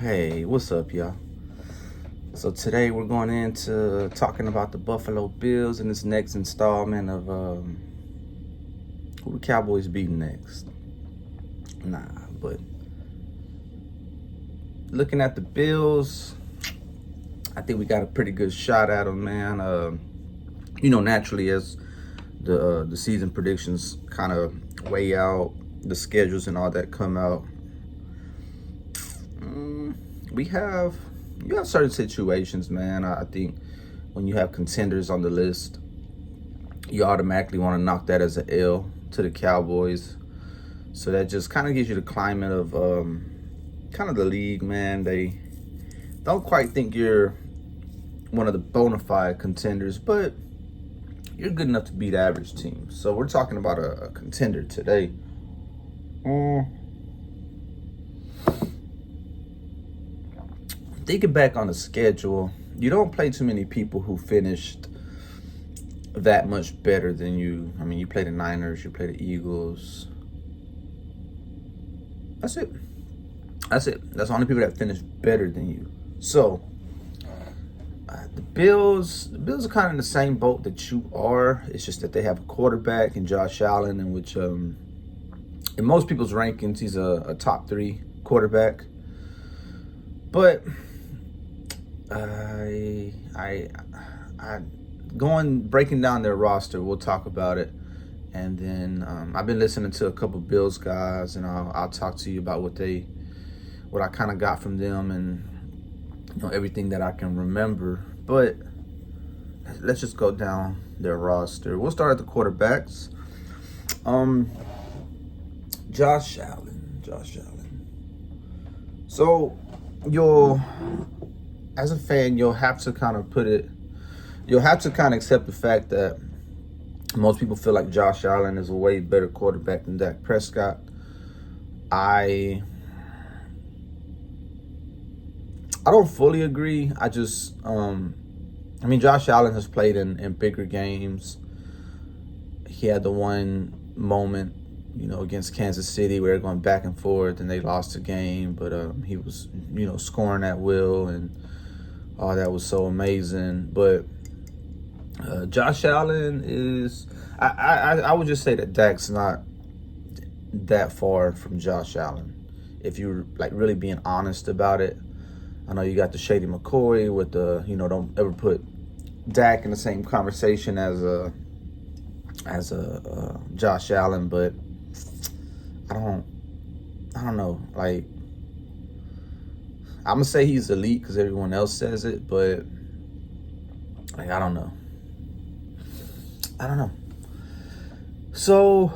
Hey, what's up, y'all? So today we're going into talking about the Buffalo Bills in this next installment of who the Cowboys beat next. But looking at the Bills, I think we got a pretty good shot at them, man. Naturally as the season predictions kind of weigh out, the schedules and all that come out. You have certain situations, man. I think when you have contenders on the list, you automatically want to knock that as an L to the Cowboys. So that just kind of gives you the climate of kind of the league, man. They don't quite think you're one of the bona fide contenders, but you're good enough to beat average teams. So we're talking about a contender today. Thinking back on the schedule, you don't play too many people who finished that much better than you. I mean, you play the Niners, you play the Eagles. That's it. That's the only people that finished better than you. So the Bills are kind of in the same boat that you are. It's just that they have a quarterback in Josh Allen, in which in most people's rankings, he's a top 3 quarterback. But I breaking down their roster, we'll talk about it. And then I've been listening to a couple Bills guys, and I'll talk to you about what I kind of got from them, and everything that I can remember. But let's just go down their roster. We'll start at the quarterbacks. Josh Allen. So as a fan, you'll have to kind of accept the fact that most people feel like Josh Allen is a way better quarterback than Dak Prescott. I don't fully agree. Josh Allen has played in bigger games. He had the one moment, against Kansas City where they're going back and forth and they lost the game, but he was, scoring at will, and that was so amazing. But Josh Allen is, I would just say that Dak's not that far from Josh Allen. If you're really being honest about it, I know you got the Shady McCoy with the, don't ever put Dak in the same conversation as a Josh Allen, but I don't know. I'm gonna say he's elite because everyone else says it, but I don't know. So,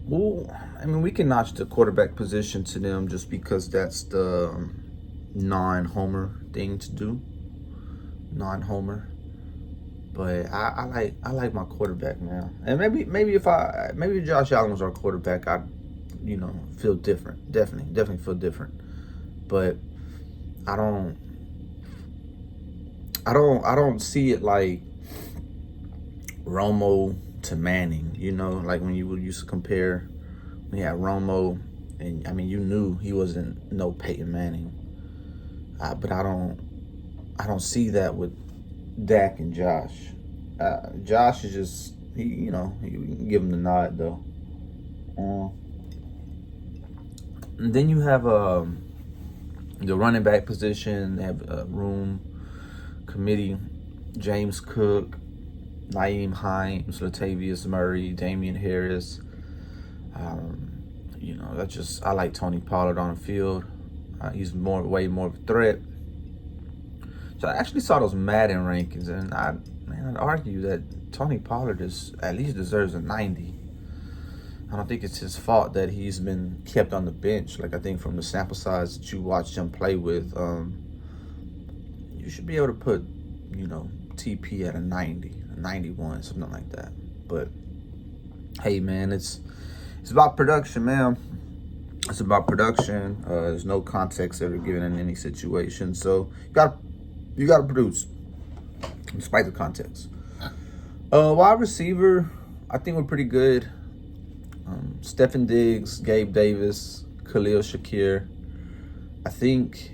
we can notch the quarterback position to them just because that's the non-homer thing to do. Non-homer. But I like my quarterback now. And maybe if Josh Allen was our quarterback, I'd feel different. Definitely feel different. But I don't see it like Romo to Manning, like when you used to compare when you had Romo, and you knew he wasn't no Peyton Manning. But I don't see that with Dak and Josh. Josh is just you can give him the nod though. And then you have the running back position. They have a room committee: James Cook, Nyheim Hines, Latavius Murray, Damian Harris. I like Tony Pollard on the field. He's way more of a threat. So I actually saw those Madden rankings, and I'd argue that Tony Pollard at least deserves a 90. I don't think it's his fault that he's been kept on the bench. I think from the sample size that you watched him play with, you should be able to put, TP at a 90, a 91, something like that. But hey, man, it's about production, man. It's about production. There's no context ever given in any situation, so you got to produce despite the context. Wide receiver, I think we're pretty good. Stephen Diggs, Gabe Davis, Khalil Shakir, I think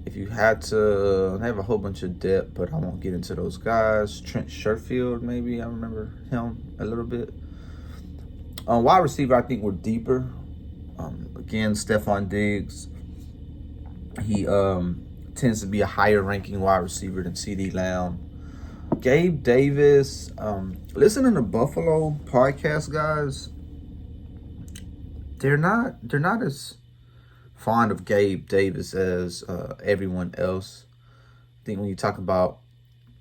if you had to, they have a whole bunch of depth, but I won't get into those guys. Trent Sherfield, maybe I remember him a little bit. Wide receiver, I think we're deeper. Again, Stephon Diggs, he tends to be a higher ranking wide receiver than CD Lamb. Gabe Davis, listening to Buffalo podcast guys, they're not as fond of Gabe Davis as everyone else. I think when you talk about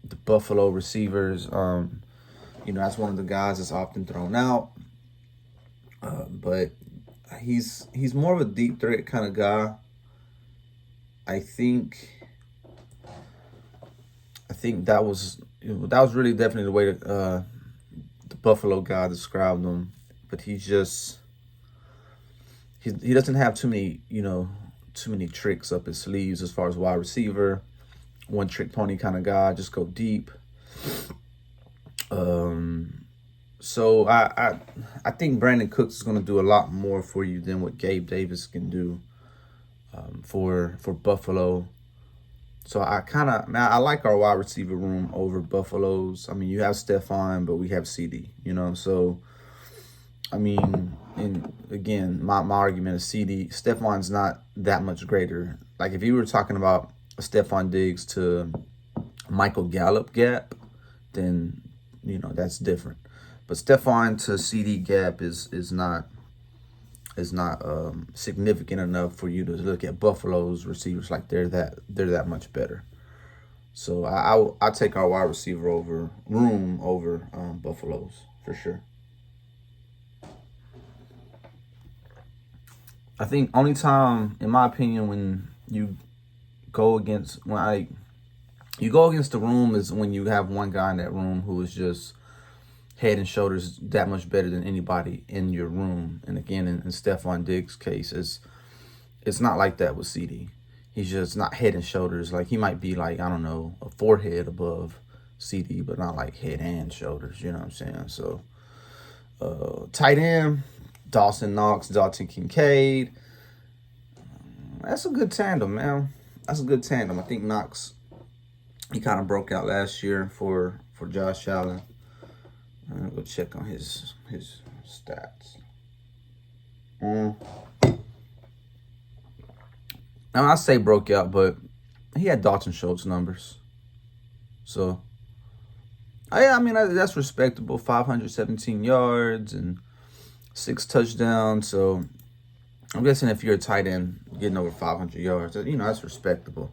the Buffalo receivers, that's one of the guys that's often thrown out. But he's more of a deep threat kind of guy. I think that was really definitely the way that the Buffalo guy described him. But he doesn't have too many tricks up his sleeves as far as wide receiver. One trick pony kind of guy, just go deep. So I think Brandon Cooks is going to do a lot more for you than what Gabe Davis can do for Buffalo. So I like our wide receiver room over Buffalo's. I mean, you have Stephon, but we have CD, So, I mean, and again, my argument is Stephon's not that much greater. Like if you were talking about a Stephon Diggs to Michael Gallup gap, then, that's different. But Stephon to CD gap is not significant enough for you to look at Buffalo's receivers like they're that much better. So I take our wide receiver room over Buffalo's for sure. I think only time, in my opinion, when you go against the room is when you have one guy in that room who is just head and shoulders that much better than anybody in your room. And again, in Stephon Diggs' case, it's not like that with CD. He's just not head and shoulders. Like he might be like, I don't know, a forehead above CD, but not like head and shoulders. You know what I'm saying? So tight end, Dawson Knox, Dalton Kincaid. That's a good tandem, man. That's a good tandem. I think Knox, he kind of broke out last year for Josh Allen. I'm gonna go check on his stats. Now I say broke out, but he had Dalton Schultz numbers. So, I mean that's respectable. 517 yards and 6 touchdowns. So, I'm guessing if you're a tight end getting over 500 yards, that's respectable.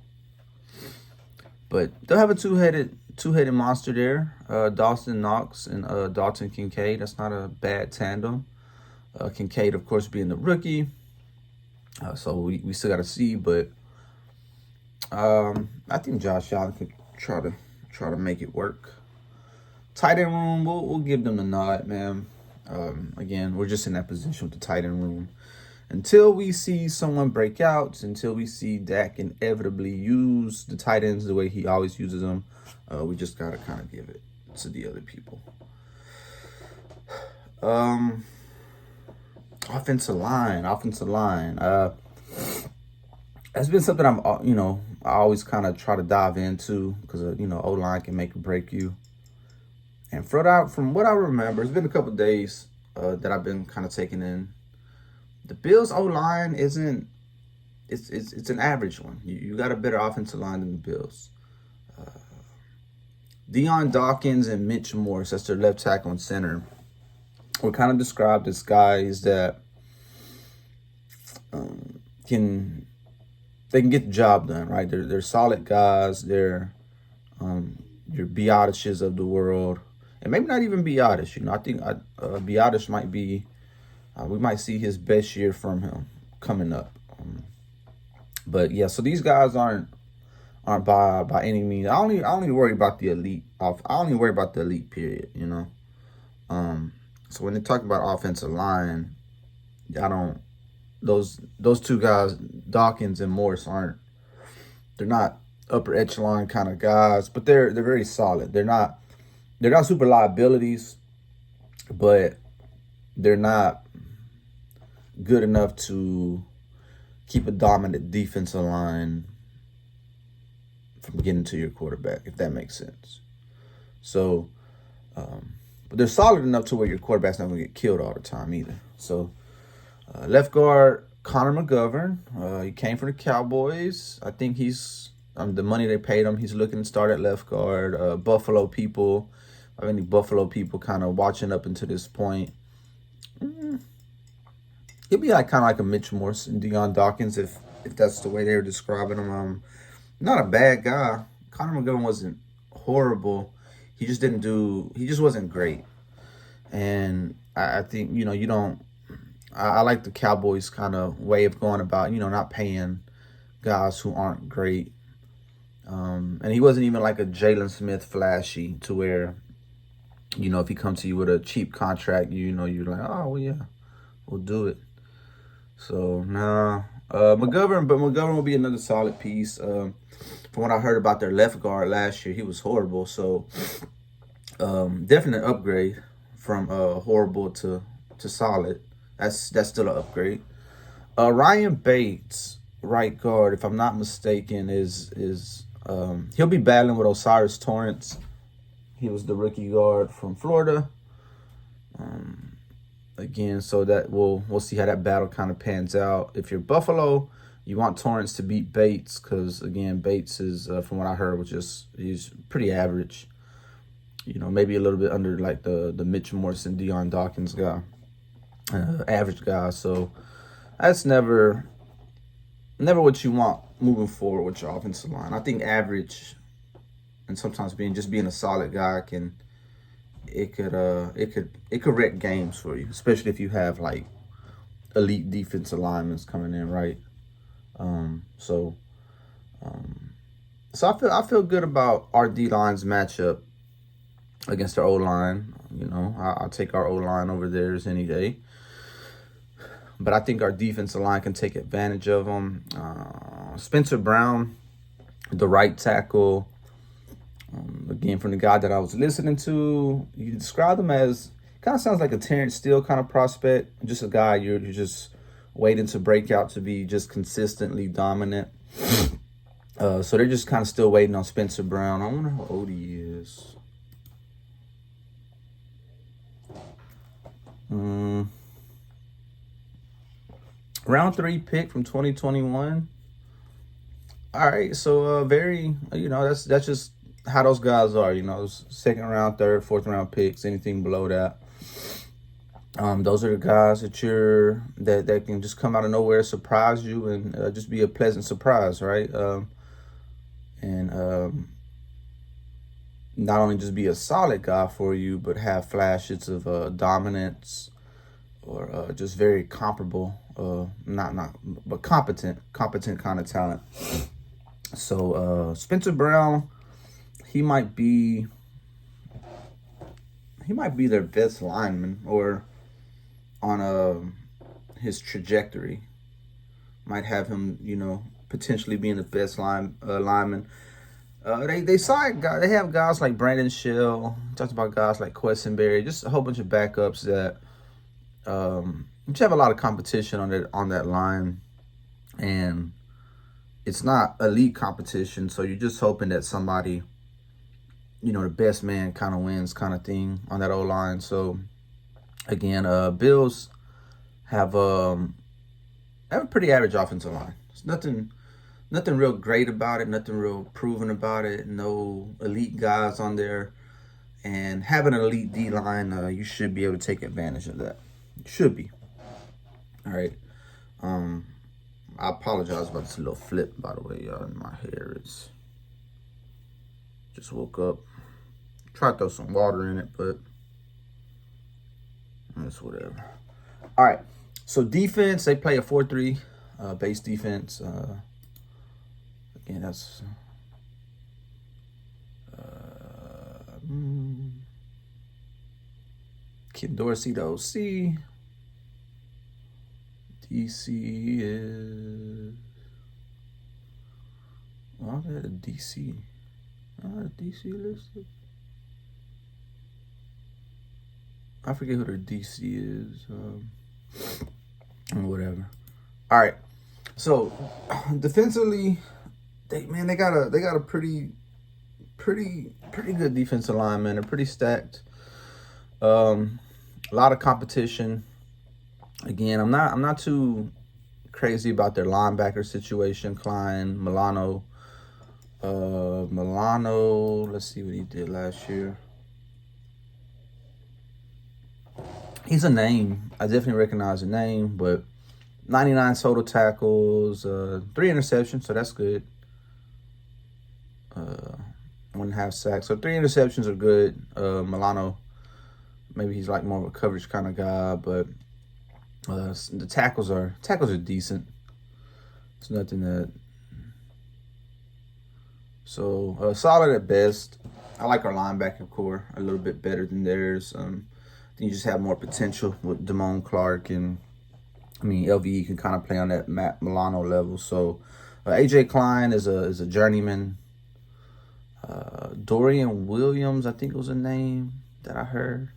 But they'll have a two-headed monster there. Dawson Knox and Dalton Kincaid. That's not a bad tandem. Kincaid, of course, being the rookie. So we still got to see. But I think Josh Allen could try to make it work. Tight end room, we'll give them the nod, man. Again, we're just in that position with the tight end room. Until we see someone break out, until we see Dak inevitably use the tight ends the way he always uses them, we just got to kind of give it to the other people. Offensive line. That's been something I always kind of try to dive into because, O-line can make or break you. And from what I remember, it's been a couple of days that I've been kind of taking in. The Bills' O-line it's an average one. You got a better offensive line than the Bills. Deion Dawkins and Mitch Morse, that's their left tackle and center, were kind of described as guys that can get the job done, right? They're solid guys. They're your Biadishes of the world, and maybe not even Biadish. I think Biadish might be. We might see his best year from him coming up. But yeah, so these guys aren't by any means. I only worry about the elite. I only worry about the elite period. So when they talk about offensive line, I don't. Those two guys, Dawkins and Morse, they're not upper echelon kind of guys, but they're very solid. They're not super liabilities, but they're not good enough to keep a dominant defensive line from getting to your quarterback, if that makes sense. So, but they're solid enough to where your quarterback's not going to get killed all the time either. So, left guard, Connor McGovern. He came from the Cowboys. I think he's the money they paid him. He's looking to start at left guard. Buffalo people, any Buffalo people kind of watching up until this point. He'll be like kind of like a Mitch Morse and Deion Dawkins if that's the way they were describing him. Not a bad guy. Connor McGovern wasn't horrible. He just wasn't great. And I think, you don't, I like the Cowboys kind of way of going about, not paying guys who aren't great. And he wasn't even like a Jalen Smith flashy to where, if he comes to you with a cheap contract, you're like, oh, well, yeah, we'll do it. So, nah. McGovern will be another solid piece. From what I heard about their left guard last year, he was horrible. So, definite upgrade from horrible to solid. That's still an upgrade. Ryan Bates, right guard, if I'm not mistaken, is he'll be battling with Osiris Torrance. He was the rookie guard from Florida. Again, so that we'll see how that battle kind of pans out. If you're Buffalo, you want Torrance to beat Bates because, again, Bates is, from what I heard, he's pretty average. Maybe a little bit under like the Mitch Morrison, Deion Dawkins guy, average guy. So that's never what you want moving forward with your offensive line. I think average and sometimes being a solid guy it could wreck games for you, especially if you have like elite defensive linemen coming in, right? So I feel good about our D line's matchup against our O line. I'll take our O line over theirs any day. But I think our defensive line can take advantage of them. Spencer Brown, the right tackle. Again, from the guy that I was listening to, you described him as kind of sounds like a Terrence Steele kind of prospect. Just a guy you're just waiting to break out to be just consistently dominant. So they're just kind of still waiting on Spencer Brown. I wonder how old he is. Round 3 pick from 2021. All right, so that's just how those guys are. Second round, third, fourth round picks, anything below that. Those are the guys that can just come out of nowhere, surprise you, and just be a pleasant surprise, right? And not only just be a solid guy for you, but have flashes of dominance or just very comparable, but competent kind of talent. So Spencer Brown, he might be their best lineman, or on his trajectory might have him, potentially being the best lineman. They signed guys. They have guys like Brandon Shell. Talked about guys like Quessenberry. Just a whole bunch of backups that you have a lot of competition on that line, and it's not elite competition. So you're just hoping that somebody, the best man kind of wins, kind of thing on that O-line. So again, Bills have a pretty average offensive line. It's nothing real great about it, nothing real proven about it, no elite guys on there. And having an elite D-line, you should be able to take advantage of that. You should be. All right. I apologize about this little flip, by the way, y'all. In my hair, just woke up. Try to throw some water in it, but it's whatever. All right. So defense, they play a 4-3 base defense. Again, that's Kim Dorsey, the OC. DC is... Oh, they had a DC. DC listed. I forget who their DC is. Whatever. All right. So defensively, they got a pretty good defensive line, man. They're pretty stacked. A lot of competition. Again, I'm not too crazy about their linebacker situation. Klein, Milano. Milano, let's see what he did last year. He's a name. I definitely recognize the name, but 99 total tackles, 3 interceptions, so that's good. 1.5 sacks. So 3 interceptions are good. Milano, maybe he's like more of a coverage kind of guy, but the tackles are decent. It's nothing that. So solid at best. I like our linebacker core a little bit better than theirs. I think you just have more potential with Damone Clark, and LVE can kind of play on that Matt Milano level. So AJ Klein is a journeyman. Dorian Williams, I think was a name that I heard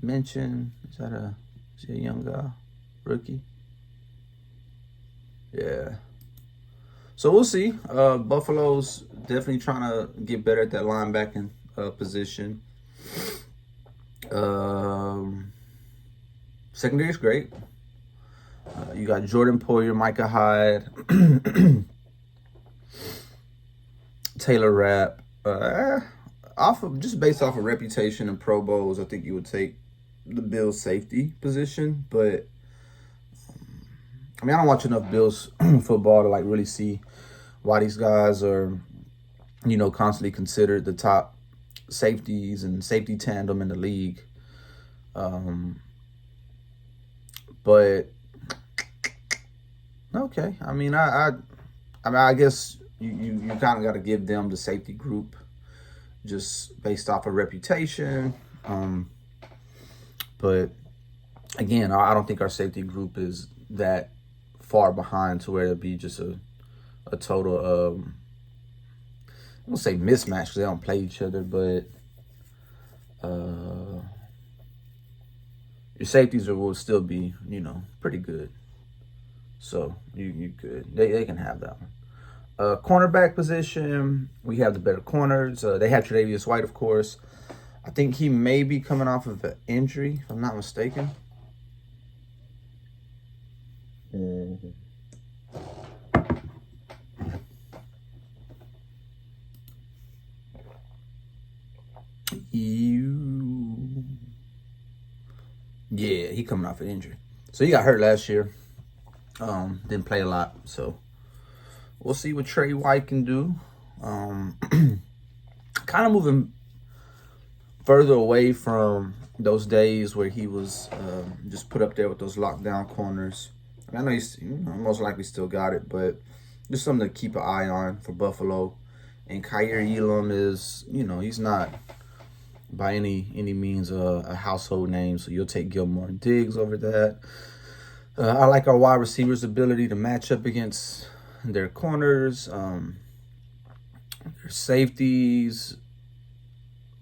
mentioned. Is he a young guy, rookie? Yeah. So we'll see. Buffalo's definitely trying to get better at that linebacking position. Secondary is great. You got Jordan Poyer, Micah Hyde, Taylor Rapp. Just based off of reputation and Pro Bowls, I think you would take the Bills safety position. But I don't watch enough Bills football to like really see why these guys are, constantly considered the top safeties and safety tandem in the league. But okay, I guess you kind of got to give them the safety group just based off of reputation. But again, I don't think our safety group is that far behind to where it'd be just a total I won't say mismatch because they don't play each other, but your safeties will still be, pretty good. So you could they can have that one. Cornerback position, we have the better corners. They have Tre'Davious White, of course. I think he may be coming off of an injury, if I'm not mistaken. Mm-hmm. Yeah, he coming off an injury. So he got hurt last year. Didn't play a lot. So we'll see what Trey White can do. Kind of moving further away from those days where he was just put up there with those lockdown corners. And I know he's most likely still got it, but just something to keep an eye on for Buffalo. And Kyer Elam is, he's not by any means a household name, so you'll take Gilmore and Diggs over that. I like our wide receivers' ability to match up against their corners, their safeties.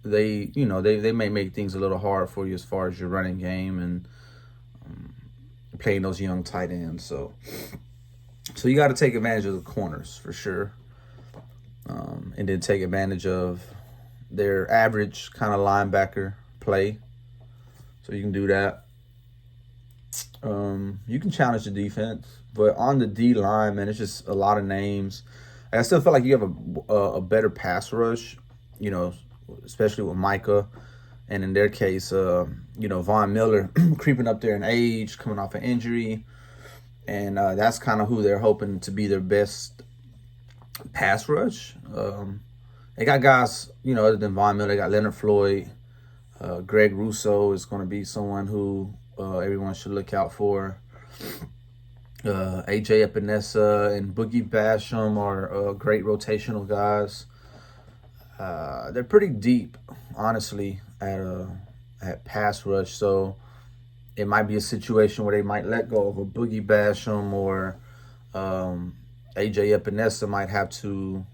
They may make things a little hard for you as far as your running game and playing those young tight ends. So you got to take advantage of the corners for sure, and then take advantage of their average kind of linebacker play. So you can do that. You can challenge the defense, but on the D line, man, it's just a lot of names. I still feel like you have a better pass rush, especially with Micah, and in their case, Von Miller creeping up there in age, coming off an injury, and that's kind of who they're hoping to be their best pass rush. They got guys, other than Von Miller. They got Leonard Floyd. Greg Rousseau is going to be someone who everyone should look out for. AJ Epinesa and Boogie Basham are great rotational guys. They're pretty deep, honestly, at pass rush. So it might be a situation where they might let go of a Boogie Basham, or AJ Epinesa might have to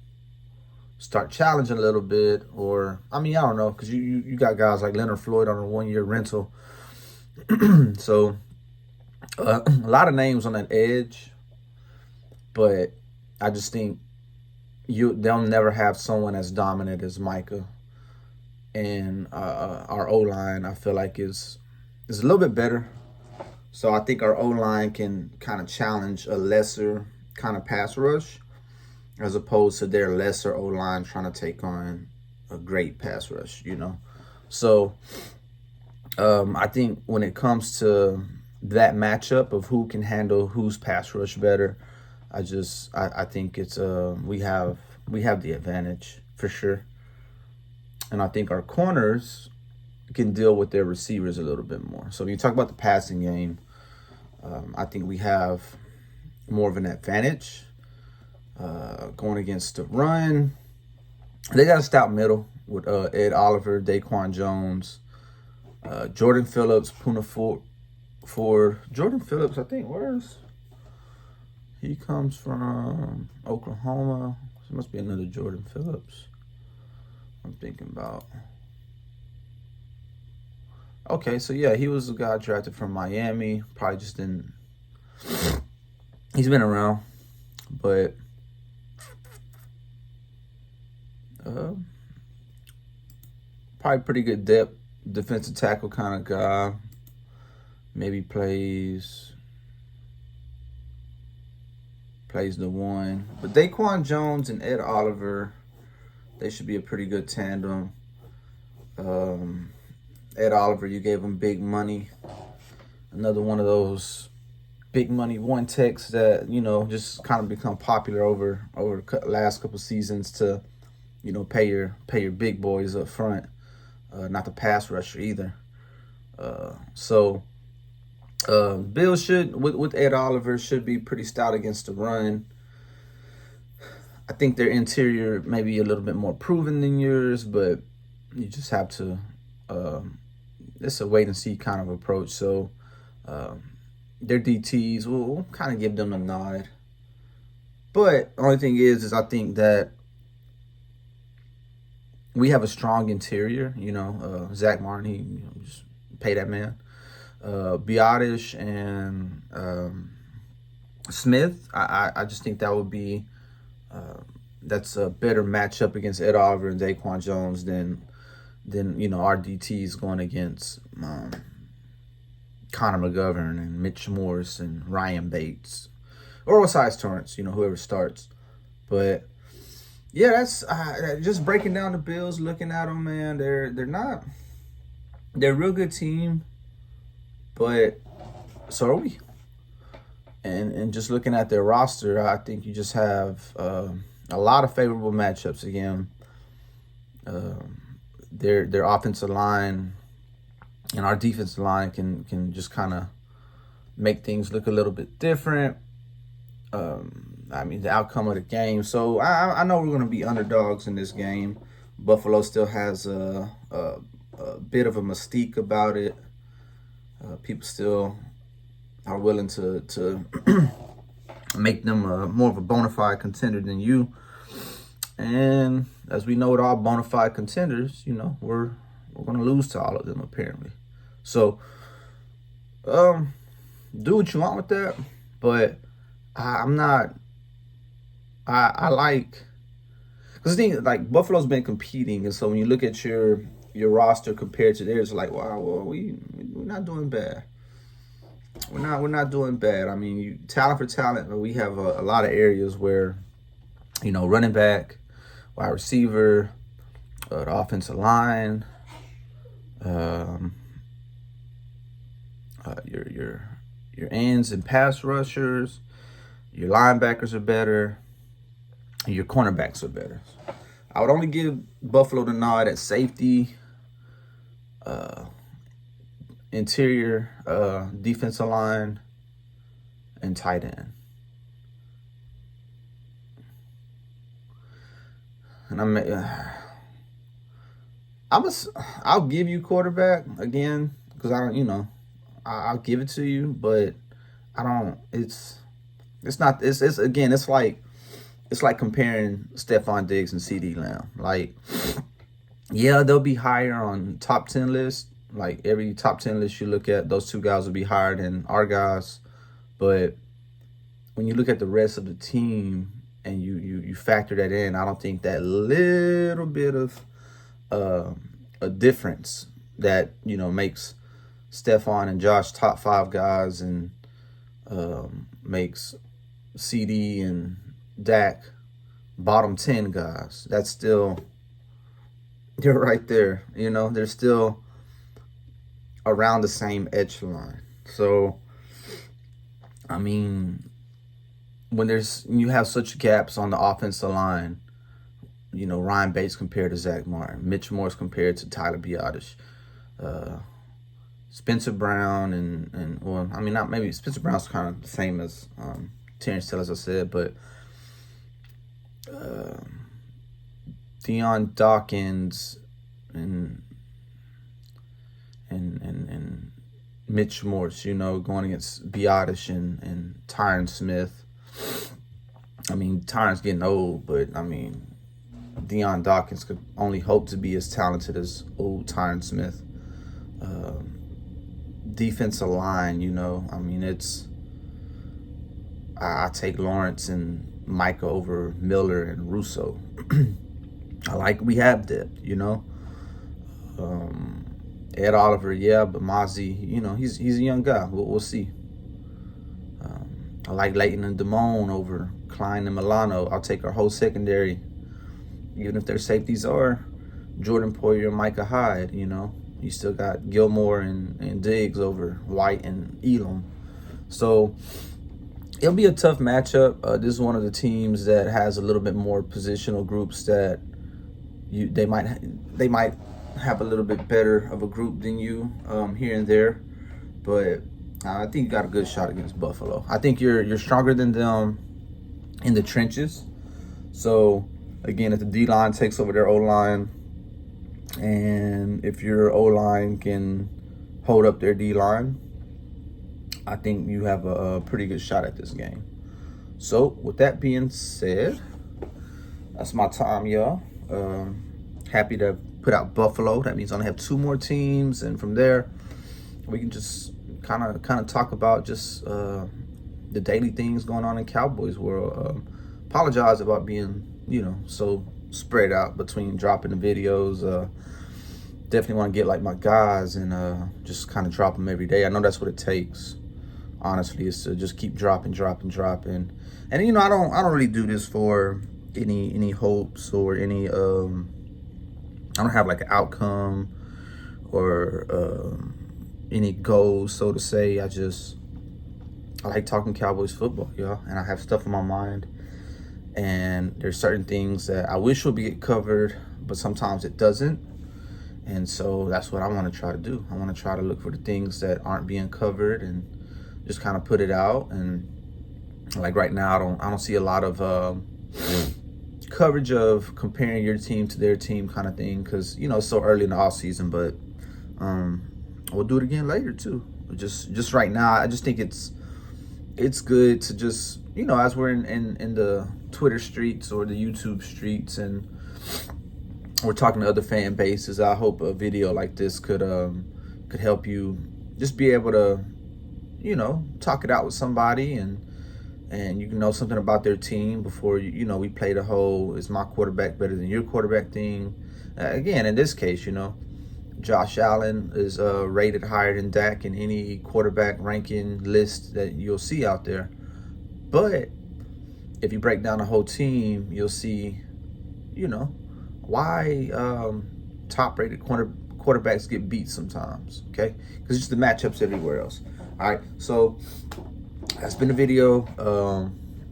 start challenging a little bit, or I don't know, because you got guys like Leonard Floyd on a 1-year rental. So a lot of names on that edge. but I just think they'll never have someone as dominant as Micah. And our O line, I feel like is a little bit better. So I think our O line can kind of challenge a lesser kind of pass rush, as opposed to their lesser O line trying to take on a great pass rush. So I think when it comes to that matchup of who can handle whose pass rush better, I think it's we have the advantage for sure. And I think our corners can deal with their receivers a little bit more. So when you talk about the passing game, I think we have more of an advantage going against the run. They got a stout middle with Ed Oliver, Daquan Jones, Jordan Phillips, Puna Ford. Jordan Phillips, I think, he comes from Oklahoma. There must be another Jordan Phillips I'm thinking about. Okay, so yeah, he was a guy drafted from Miami. Probably just didn't. He's been around, but probably pretty good depth, defensive tackle kind of guy. Maybe plays the one. But Daquan Jones and Ed Oliver, they should be a pretty good tandem. Ed Oliver, you gave him big money. Another one of those big money one techs that, just kind of become popular over the last couple seasons to, pay your big boys up front. Not the pass rusher either. Bill should, with Ed Oliver, should be pretty stout against the run. I think their interior may be a little bit more proven than yours, but you just have to, it's a wait and see kind of approach. So their DTs, we'll kind of give them a nod. But the only thing is I think that we have a strong interior. Zach Martin, he just pay that man. Biotish and Smith, I just think that would be that's a better matchup against Ed Oliver and Daquan Jones than our DTs going against Connor McGovern and Mitch Morse and Ryan Bates or Osiris Torrance, whoever starts. But yeah, that's just breaking down the Bills, looking at them, man. They're a real good team. But so are we. And just looking at their roster, I think you just have a lot of favorable matchups again. Their offensive line and our defensive line can just kind of make things look a little bit different. The outcome of the game. So I know we're going to be underdogs in this game. Buffalo still has a bit of a mystique about it. People still are willing to make them more of a bona fide contender than you. And as we know with all bona fide contenders, we're going to lose to all of them apparently. So do what you want with that. But I'm not. I like, because the thing, like, Buffalo's been competing, and so when you look at your roster compared to theirs, like, wow, well, we're not doing bad. We're not doing bad. I mean, talent for talent, but we have a lot of areas where, running back, wide receiver, the offensive line, your ends and pass rushers, your linebackers are better, and your cornerbacks are better. I would only give Buffalo the nod at safety, interior, defensive line, and tight end. And I'll give you quarterback again because I'll give it to you, but I don't. It's like comparing Stephon Diggs and CeeDee Lamb. Like, yeah, they'll be higher on top 10 lists. Like, every top 10 list you look at, those two guys will be higher than our guys. But when you look at the rest of the team and you factor that in, I don't think that little bit of a difference that makes Stephon and Josh top 5 guys and makes CD and Dak bottom 10 guys. That's still, they're right there. They're still around the same echelon. So, I mean, when you have such gaps on the offensive line, Ryan Bates compared to Zach Martin, Mitch Morse compared to Tyler Biadasz, Spencer Brown and well, I mean, not maybe Spencer Brown's kind of the same as Terrence Hill, as I said, but Deion Dawkins and Mitch Morse, going against Biadasz and Tyron Smith. I mean, Tyron's getting old, but I mean, Deion Dawkins could only hope to be as talented as old Tyron Smith. Defensive line, I mean, I take Lawrence and Micah over Miller and Russo. We have depth, Ed Oliver, yeah, but Mozzie, he's a young guy. We'll see. I like Leighton and Damone over Klein and Milano. I'll take our whole secondary, even if their safeties are Jordan Poyer and Micah Hyde. You still got Gilmore and Diggs over White and Elam. So it'll be a tough matchup. This is one of the teams that has a little bit more positional groups that they might have a little bit better of a group than you here and there, but I think you got a good shot against Buffalo. I think you're stronger than them in the trenches. So again, if the D-line takes over their O-line, and if your O-line can hold up their D-line, I think you have a pretty good shot at this game. So with that being said, that's my time, y'all. Happy to put out Buffalo. That means I only have 2 more teams, and from there we can just kind of talk about just the daily things going on in Cowboys world. Apologize about being so spread out between dropping the videos. Definitely want to get like my guys and just kind of drop them every day. I know that's what it takes, honestly, is to just keep dropping. And I don't really do this for any hopes or any I don't have like an outcome or any goals, so to say. I like talking Cowboys football, y'all, and I have stuff in my mind, and there's certain things that I wish would be covered, but sometimes it doesn't. And so that's what I want to try to do. I want to try to look for the things that aren't being covered and just kind of put it out. And like right now, I don't see a lot of coverage of comparing your team to their team kind of thing, because it's so early in the off season. But we'll do it again later too. Just right now, I just think it's good to just as we're in the Twitter streets or the YouTube streets, and we're talking to other fan bases, I hope a video like this could help you just be able to talk it out with somebody, and you can know something about their team before we play the whole "is my quarterback better than your quarterback" thing. Again, in this case, Josh Allen is rated higher than Dak in any quarterback ranking list that you'll see out there. But if you break down the whole team, you'll see, why top-rated quarterbacks get beat sometimes, okay? Because it's just the matchups everywhere else. All right, so that's been the video.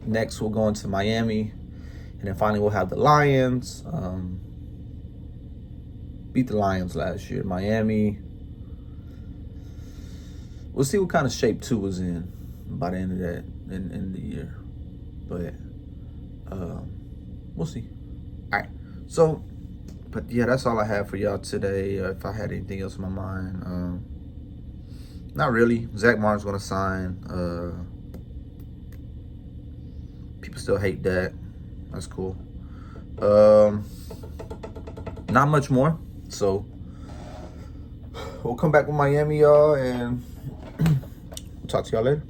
Next, we'll go into Miami, and then finally we'll have the Lions. Beat the Lions last year. Miami, we'll see what kind of shape Tua was in by the end of that, in the year. But we'll see. All right. So, but yeah, that's all I have for y'all today. If I had anything else in my mind, not really. Zach Martin's going to sign. People still hate that. That's cool. Not much more. So, we'll come back with Miami, y'all, and we'll talk to y'all later.